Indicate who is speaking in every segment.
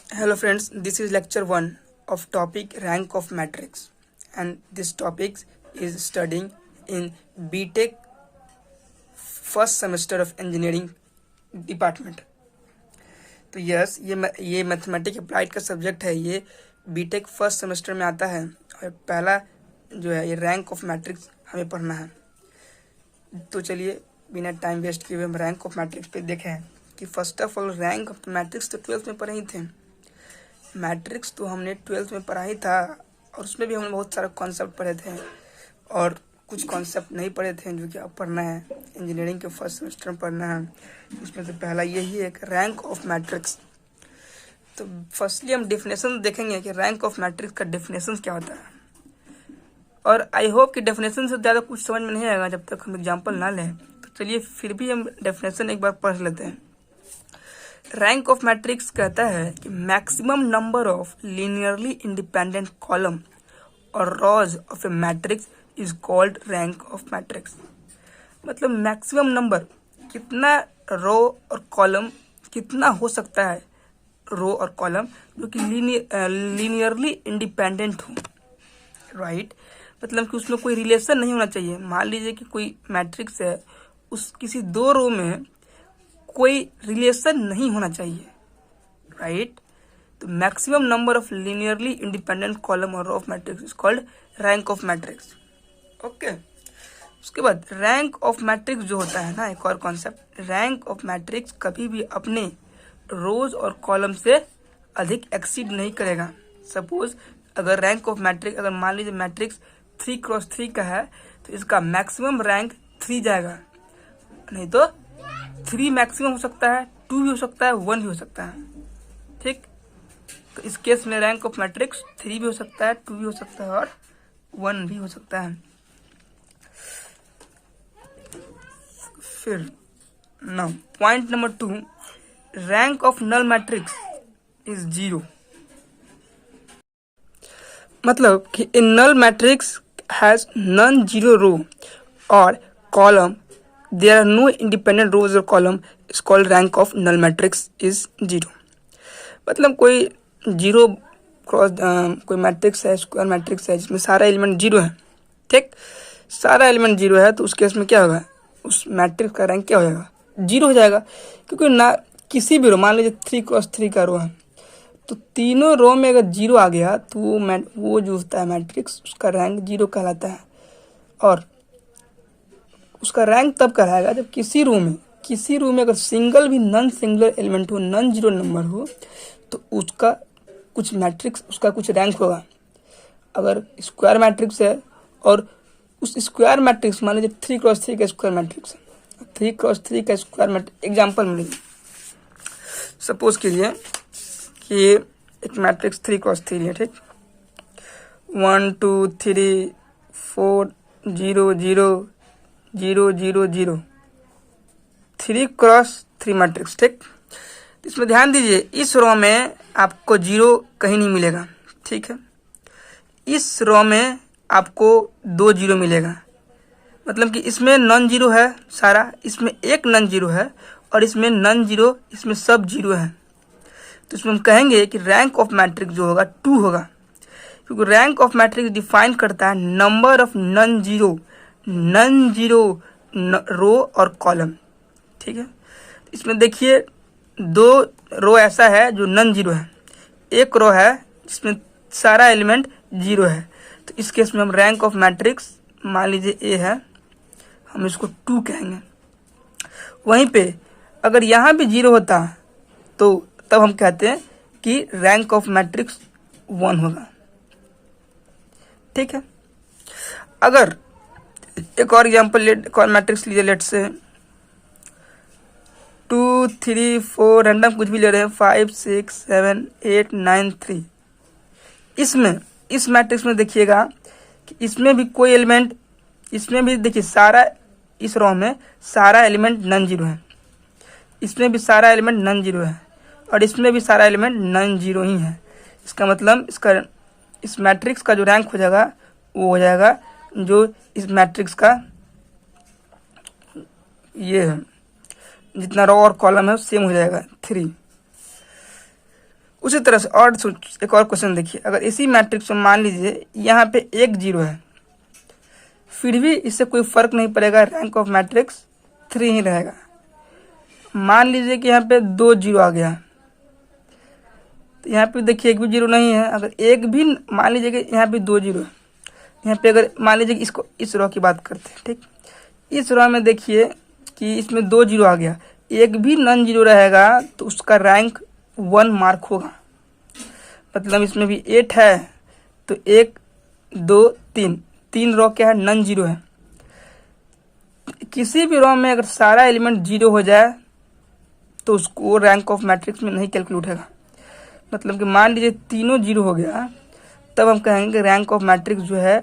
Speaker 1: Hello friends, this is lecture 1 of topic rank of matrix, and this topic is studying in BTech first semester of engineering department. तो yes ये mathematic applied का subject है। ये BTech first semester में आता है और पहला जो है ये रैंक ऑफ मैट्रिक्स हमें पढ़ना है। तो चलिए बिना टाइम वेस्ट किए हुए हम रैंक ऑफ मैट्रिक्स पे देखें कि first of all rank of matrix तो 12th में पढ़े ही थे। मैट्रिक्स तो हमने 12th में पढ़ा ही था और उसमें भी हमने बहुत सारा कॉन्सेप्ट पढ़े थे और कुछ कॉन्सेप्ट नहीं पढ़े थे जो कि अब पढ़ना है, इंजीनियरिंग के फर्स्ट सेमेस्टर में पढ़ना है। उसमें से पहला यही है रैंक ऑफ मैट्रिक्स। तो फर्स्टली हम डेफिनेशन देखेंगे कि रैंक ऑफ मैट्रिक्स का डेफिनेशन क्या होता है, और आई होप कि डेफिनेशन से ज़्यादा कुछ समझ में नहीं आएगा जब तक हम एग्जाम्पल ना लें। तो चलिए फिर भी हम डेफिनेशन एक बार पढ़ लेते हैं। रैंक ऑफ मैट्रिक्स कहता है कि maximum number of linearly independent column और rows of a matrix is called rank of matrix. मतलब मैक्सिमम नंबर, कितना रो और कॉलम कितना हो सकता है, रो और कॉलम जो कि लीनियरली इंडिपेंडेंट हो, राइट। मतलब कि उसमें कोई रिलेशन नहीं होना चाहिए। मान लीजिए कि कोई मैट्रिक्स है, उस किसी दो रो में कोई रिलेशन नहीं होना चाहिए, राइट। तो maximum number of linearly independent column और row of matrix is called rank of matrix. Okay, उसके बाद रैंक ऑफ मैट्रिक्स जो होता है ना, एक और कॉन्सेप्ट, रैंक ऑफ मैट्रिक्स कभी भी अपने रोज और कॉलम से अधिक एक्सीड नहीं करेगा। सपोज अगर रैंक ऑफ मैट्रिक्स, अगर मान लीजिए मैट्रिक्स 3x3 का है तो इसका मैक्सिमम रैंक 3 जाएगा, नहीं तो 3 मैक्सिमम हो सकता है, 2 भी हो सकता है, 1 भी हो सकता है, ठीक। तो इस केस में रैंक ऑफ मैट्रिक्स 3 भी हो सकता है, 2 भी हो सकता है और 1 भी हो सकता है। फिर now point number 2, rank of null matrix is 0। मतलब कि in null matrix has non zero row और column, there are no independent rows or column is called rank of null matrix is 0। मतलब कोई जीरो क्रॉस कोई matrix है, square matrix है जिसमें सारा एलिमेंट जीरो है, ठीक। सारा एलिमेंट जीरो है तो उस केस में क्या होगा, उस मैट्रिक्स का रैंक क्या हो जाएगा, 0 हो जाएगा। क्योंकि ना किसी भी रो, मान लीजिए 3x3 का रो है तो तीनों रो में अगर 0 आ गया तो वो जो होता है मैट्रिक्स, उसका रैंक 0 कहलाता है। और उसका रैंक तब कहलाएगा जब किसी रो में अगर सिंगल भी नॉन सिंगुलर एलिमेंट हो, नॉन जीरो नंबर हो, तो उसका कुछ मैट्रिक्स, उसका कुछ रैंक होगा। अगर स्क्वायर मैट्रिक्स है और उस स्क्वायर मैट्रिक्स, मान लीजिए 3x3 का स्क्वायर मैट्रिक्स है, 3x3 का स्क्वायर मैट्रिक्स, एग्जाम्पल में लीजिए, सपोज कीजिए कि एक मैट्रिक्स 3x3 है, ठीक। 1 2 3 4 0 0 0 0 0 3x3 मैट्रिक्स, ठीक। तो इसमें ध्यान दीजिए, इस रो में आपको 0 कहीं नहीं मिलेगा, ठीक है। इस रो में आपको 2 0 मिलेगा। मतलब कि इसमें नॉन जीरो है सारा, इसमें एक नॉन जीरो है और इसमें नॉन जीरो, इसमें सब जीरो है। तो इसमें हम कहेंगे कि रैंक ऑफ मैट्रिक्स जो होगा 2 होगा, क्योंकि रैंक ऑफ मैट्रिक्स डिफाइन करता है number of non zero row और कॉलम, ठीक है। इसमें देखिए 2 रो ऐसा है जो नॉन जीरो है, एक रो है जिसमें सारा एलिमेंट 0 है। तो इस केस में हम रैंक ऑफ मैट्रिक्स, मान लीजिए ए है, हम इसको 2 कहेंगे। वहीं पे अगर यहाँ भी 0 होता तो तब हम कहते हैं कि रैंक ऑफ मैट्रिक्स 1 होगा, ठीक है। अगर एक और एग्जाम्पल, एक और मैट्रिक्स लीजिए, लेट से 2 3 4, रैंडम कुछ भी ले रहे हैं, 5 6 7 8 9 3। इसमें इस मैट्रिक्स में देखिएगा कि इसमें भी कोई एलिमेंट, इसमें भी देखिए सारा, इस रो में सारा एलिमेंट नॉन जीरो है, इसमें भी सारा एलिमेंट नॉन जीरो है और इसमें भी सारा एलिमेंट नॉन जीरो ही है। इसका मतलब इसका, इस मैट्रिक्स का जो रैंक हो जाएगा वो हो जाएगा जो इस मैट्रिक्स का ये है, जितना रो और कॉलम है सेम हो जाएगा 3। उसी तरह से और एक और क्वेश्चन देखिए, अगर इसी मैट्रिक्स में मान लीजिए यहाँ पे एक जीरो है, फिर भी इससे कोई फर्क नहीं पड़ेगा, रैंक ऑफ मैट्रिक्स 3 ही रहेगा। मान लीजिए कि यहाँ पे 2 जीरो आ गया, तो यहाँ पे देखिए एक भी जीरो नहीं है। अगर एक भी, मान लीजिए कि यहाँ पे 2 जीरो है, यहाँ पे अगर मान लीजिए कि इसको, इस रो की बात करते हैं, ठीक, इस रो में देखिए कि इसमें 2 जीरो आ गया, एक भी नॉन जीरो रहेगा तो उसका रैंक 1 मार्क होगा। मतलब इसमें भी 8 है तो 1 2 3, 3 रो क्या है, नॉन जीरो है। किसी भी रो में अगर सारा एलिमेंट जीरो हो जाए तो उसको रैंक ऑफ मैट्रिक्स में नहीं कैलकुलेट होगा। मतलब कि मान लीजिए तीनों जीरो हो गया, तब हम कहेंगे कि रैंक ऑफ मैट्रिक्स जो है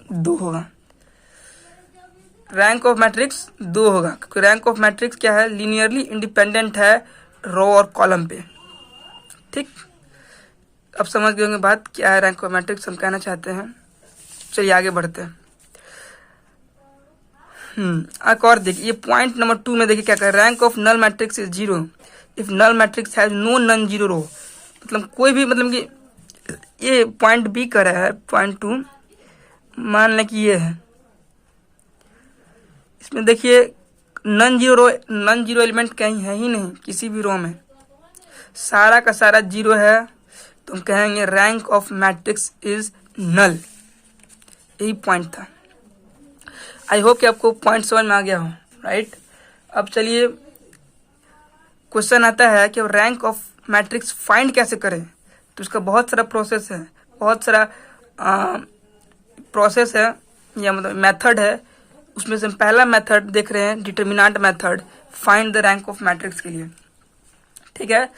Speaker 1: 2 होगा। रैंक ऑफ मैट्रिक्स 2 होगा क्योंकि रैंक ऑफ मैट्रिक्स क्या है, लीनियरली इंडिपेंडेंट है रो और कॉलम पे। ठीक, अब समझ गए होंगे बात क्या है रैंक ऑफ मैट्रिक्स हम कहना चाहते हैं। चलिए आगे बढ़ते हैं। एक और देखिए, ये पॉइंट नंबर 2 में देखिए क्या कह रहा है, rank of null matrix is 0 if null matrix has no non zero row. मतलब कोई भी, मतलब कि ये पॉइंट बी कर रहा है, पॉइंट 2 मान लें कि ये है, इसमें देखिए नॉन जीरो रो, नॉन जीरो एलिमेंट कहीं है ही नहीं, किसी भी रो में सारा का सारा जीरो है, तो हम कहेंगे rank of matrix is null. यही पॉइंट था। आई होप कि आपको पॉइंट समझ में आ गया हो, राइट। अब चलिए क्वेश्चन आता है कि रैंक ऑफ मैट्रिक्स फाइंड कैसे करें। तो इसका बहुत सारा प्रोसेस है, बहुत सारा प्रोसेस है या मतलब मेथड है। उसमें से हम पहला मेथड देख रहे हैं, determinant method, find the rank of matrix के लिए। ठीक है,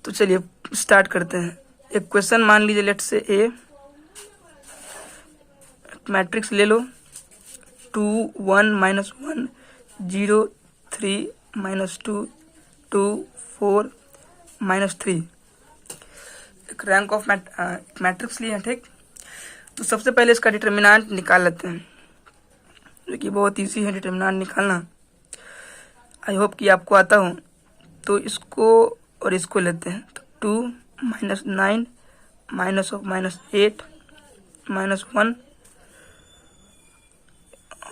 Speaker 1: तो चलिए स्टार्ट करते हैं। एक क्वेश्चन मान लीजिए, लेट से ए मैट्रिक्स ले लो, 2 1 -1 0 3 -2 2 4 -3 एक रैंक ऑफ मैट्रिक्स लिए हैं। ठीक, तो सबसे पहले इसका डिटर्मिनेंट निकाल लेते हैं, जो कि बहुत ईजी है डिटर्मिनेंट निकालना। आई होप कि आपको आता हो। तो इसको और इसको लेते हैं, तो 2 -9 -8 -1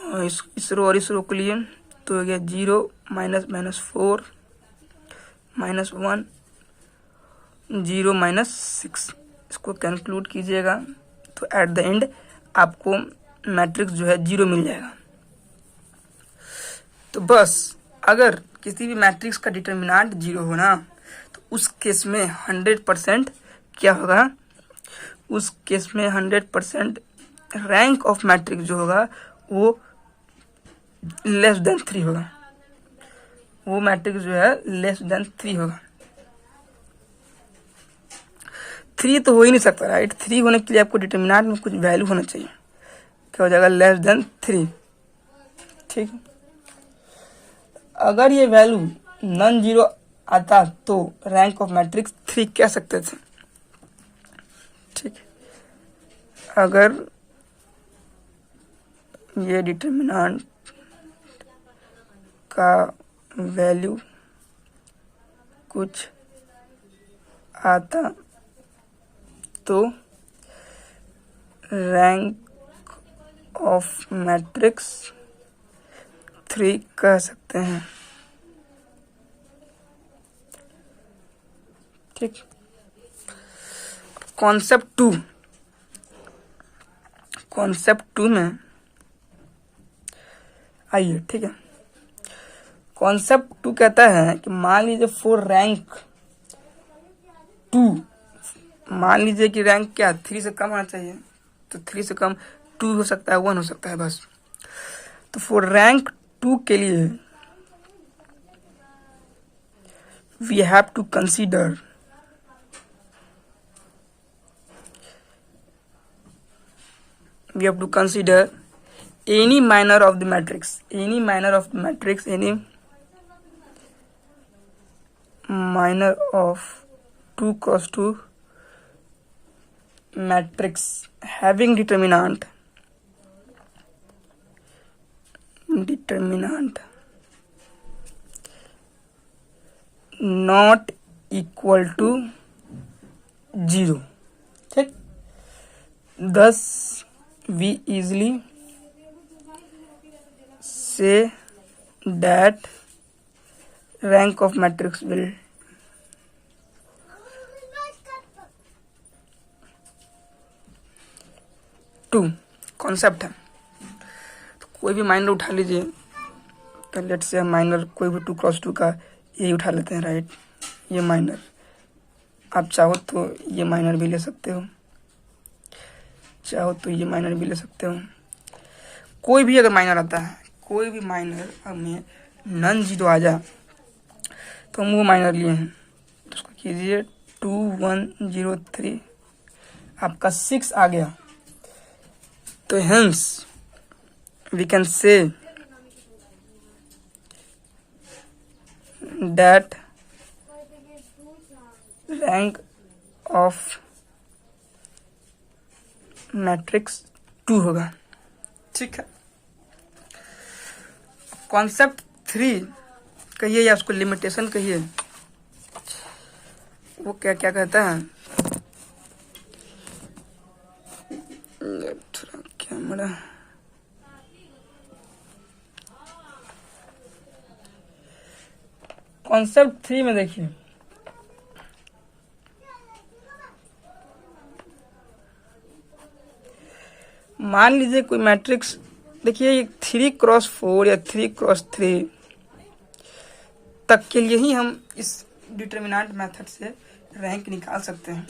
Speaker 1: और इस रो और इस रो के लिए तो हो गया 0 -4 -1 0 -6। इसको कैलकुलेट कीजिएगा तो एट द एंड आपको मैट्रिक्स जो है 0 मिल जाएगा। तो बस अगर किसी भी मैट्रिक्स का डिटर्मिनेंट 0 हो ना, तो उस केस में 100% क्या होगा, उस केस में 100% रैंक ऑफ मैट्रिक्स जो होगा वो लेस देन 3 होगा। वो मैट्रिक्स जो है लेस देन 3 होगा। 3 तो हो ही नहीं सकता, राइट। 3 होने के लिए आपको डिटर्मिनेंट में कुछ वैल्यू होना चाहिए। क्या हो जाएगा, लेस देन 3। ठीक, अगर ये वैल्यू नॉन जीरो आता तो रैंक ऑफ मैट्रिक्स 3 कह सकते थे। ठीक, अगर ये डिटर्मिनेंट का वैल्यू कुछ आता तो रैंक ऑफ मैट्रिक्स 3 कह सकते हैं। ठीक, कॉन्सेप्ट 2 में आइए। ठीक है, कॉन्सेप्ट 2 कहता है कि मान लीजिए फॉर रैंक 2, मान लीजिए कि रैंक क्या 3 से कम होना चाहिए, तो 3 से कम 2 हो सकता है, 1 हो सकता है बस। तो फॉर रैंक 2 के लिए we have to consider any minor of the matrix, any minor of two cross 2 matrix having determinant not equal to 0. ठीक. Thus we easily say that rank of matrix will 2. Concept है. तो कोई भी minor उठा लीजिए. तो let's say minor कोई भी 2x2 का यही उठा लेते हैं. राइट. ये माइनर आप चाहो तो ये माइनर भी ले सकते हो, चाहो तो ये माइनर भी ले सकते हो. कोई भी अगर माइनर आता है, कोई भी माइनर हमें नन 0 आ जाए तो हम वो माइनर लिए हैं. तो उसको कीजिए 2 1 0 3. आपका 6 आ गया. तो hence we can say that rank of matrix 2 होगा. ठीक है. कॉन्सेप्ट 3 कहिए या उसको लिमिटेशन कहिए. वो क्या क्या कहता है, थोड़ा कैमरा. कॉन्सेप्ट 3 में देखिए, मान लीजिए कोई मैट्रिक्स, देखिए ये 3x4 या 3x3 तक के लिए ही हम इस डिटर्मिनेंट मेथड से रैंक निकाल सकते हैं.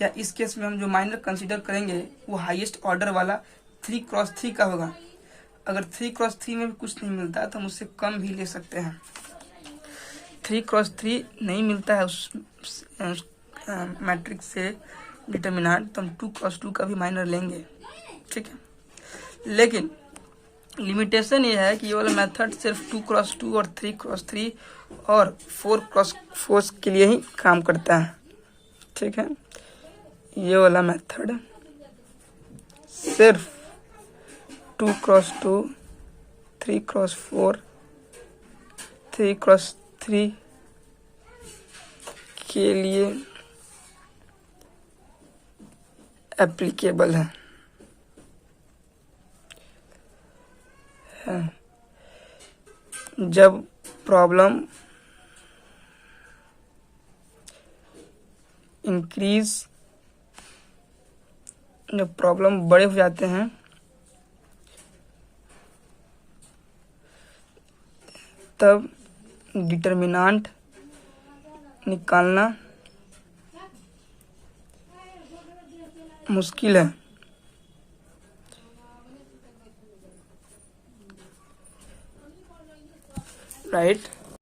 Speaker 1: या इस केस में हम जो माइनर कंसीडर करेंगे वो हाईएस्ट ऑर्डर वाला 3x3 का होगा. अगर 3x3 में भी कुछ नहीं मिलता तो हम उससे कम भी ले सकते हैं. 3x3 नहीं मिलता है उस मैट्रिक्स से डिटर्मिनेंट तो हम 2x2 का भी माइनर लेंगे. ठीक है. लेकिन लिमिटेशन ये है कि ये वाला मेथड सिर्फ 2x2 और 3x3 और 4x4 के लिए ही काम करता है. ठीक है. ये वाला मेथड सिर्फ 2x2 3x4 3x3 के लिए एप्लीकेबल है. जब प्रॉब्लम इंक्रीज, जब प्रॉब्लम बड़े हो जाते हैं तब डिटर्मिनेंट निकालना मुश्किल है. राइट.